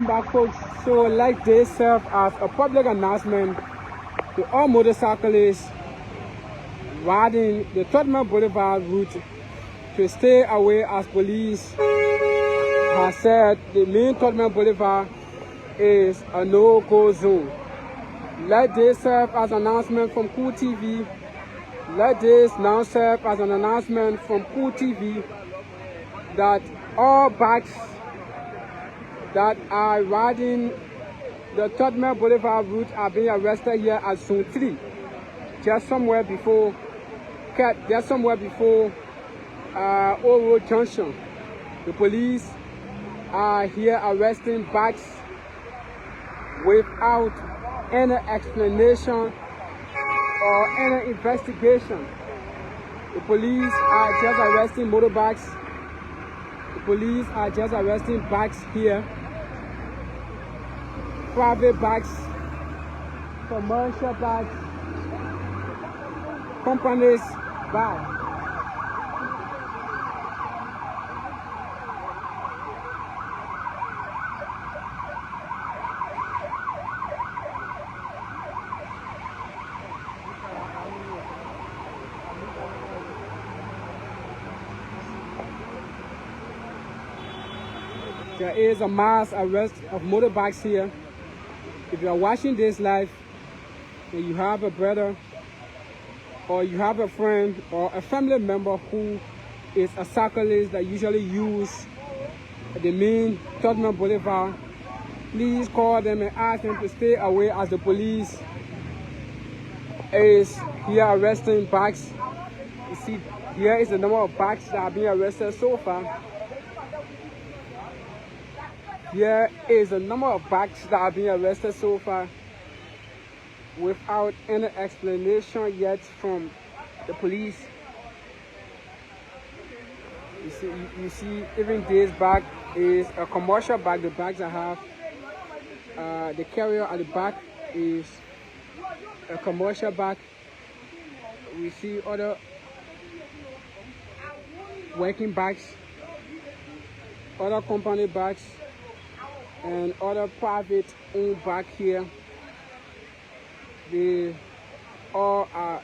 Back, folks. So, like this serve as a public announcement to all motorcyclists riding the Tottenham Boulevard route to stay away, as police has said the main Tottenham Boulevard is a no-go zone. Let this serve as an announcement from Cool TV. Let this now serve as an announcement from Cool TV that all bikes that are riding the Tottenham Boulevard route are being arrested here at Zone-3, just somewhere before Old Road Junction. The police are here arresting bikes without any explanation or any investigation. The police are just arresting motorbikes. The police are just arresting bikes here. Private bikes, commercial bikes, companies bikes. There is a mass arrest of motorbikes here. If you are watching this live and you have a brother or you have a friend or a family member who is a cyclist that usually use the main Tottenham Boulevard, please call them and ask them to stay away, as the police is here arresting bikes. You see, here is the number of bikes that are being arrested so far. Here is the number of bikes that are being arrested so far without any explanation yet from the police. You see, even this bag is a commercial bag. The bags I have, the carrier at the back is a commercial bag. We see other working bags, other company bags, and other private owned back here. They all are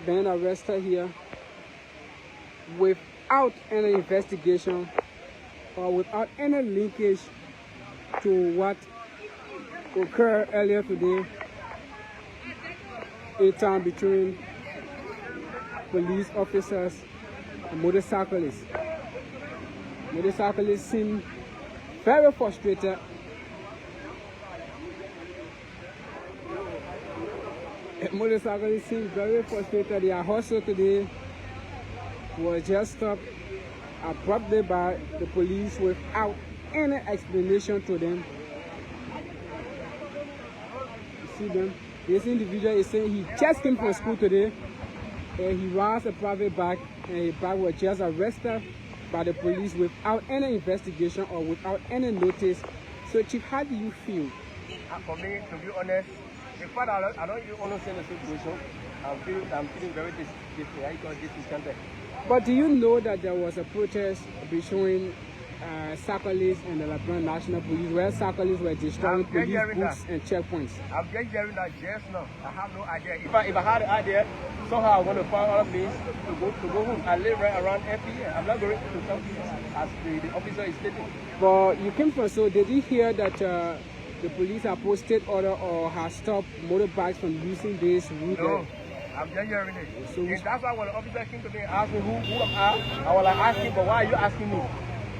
being arrested here without any investigation or without any linkage to what occurred earlier today in time between police officers and motorcyclists. Motorcyclists seem very frustrated. Motorcyclists seem very frustrated. Their hustle today was just stopped abruptly by the police without any explanation to them. You see them? This individual is saying he just came from school today and he rides a private bike, and his bike was just arrested by the police without any investigation or without any notice. So, Chief, how do you feel? For me, to be honest, the fact I don't even understand the situation, I'm feeling very discontented. But do you know that there was a protest between cyclists and the Liberian National Police, where cyclists were destroying police booths and checkpoints? I'm just hearing that just now. I have no idea. If I had an idea, somehow I'm going to find other means to go home. I live right around FPA. I'm not going to come as the officer is stating. But you came from, so did you hear that the police have posted order or have stopped motorbikes from using this route? No, I'm just hearing it. So that's why when the officer came to me and asked me who am I was like asking, but why are you asking me?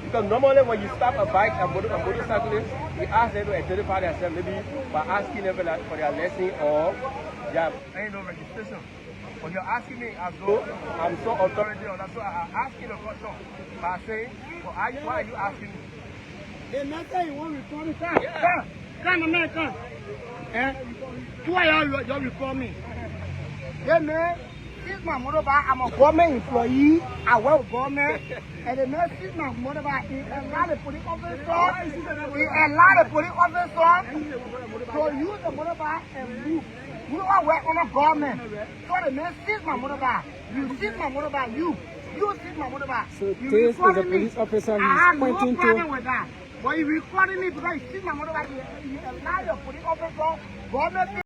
Because normally when you stop a bike and motorcyclist, you ask them to identify themselves, maybe by asking them for their lesson or their ain't no registration. But you're asking me as though I'm so authority on that, so I'm asking the question by saying, well, why are you asking me? There's nothing you want to report me. Come, man, come. Why are you report me? Yeah, man. This is my motorbike. I'm a government employee. I work with government. And the man sees my motorbike. He allowed the police officer. So use the motorbike and move. You don't work on the government. So the man sees my motorbike. You see my motorbike. You see my motorbike. So this is a police officer who is pointing to. But you recording me because you see my motorbike, you allow your police officer, government.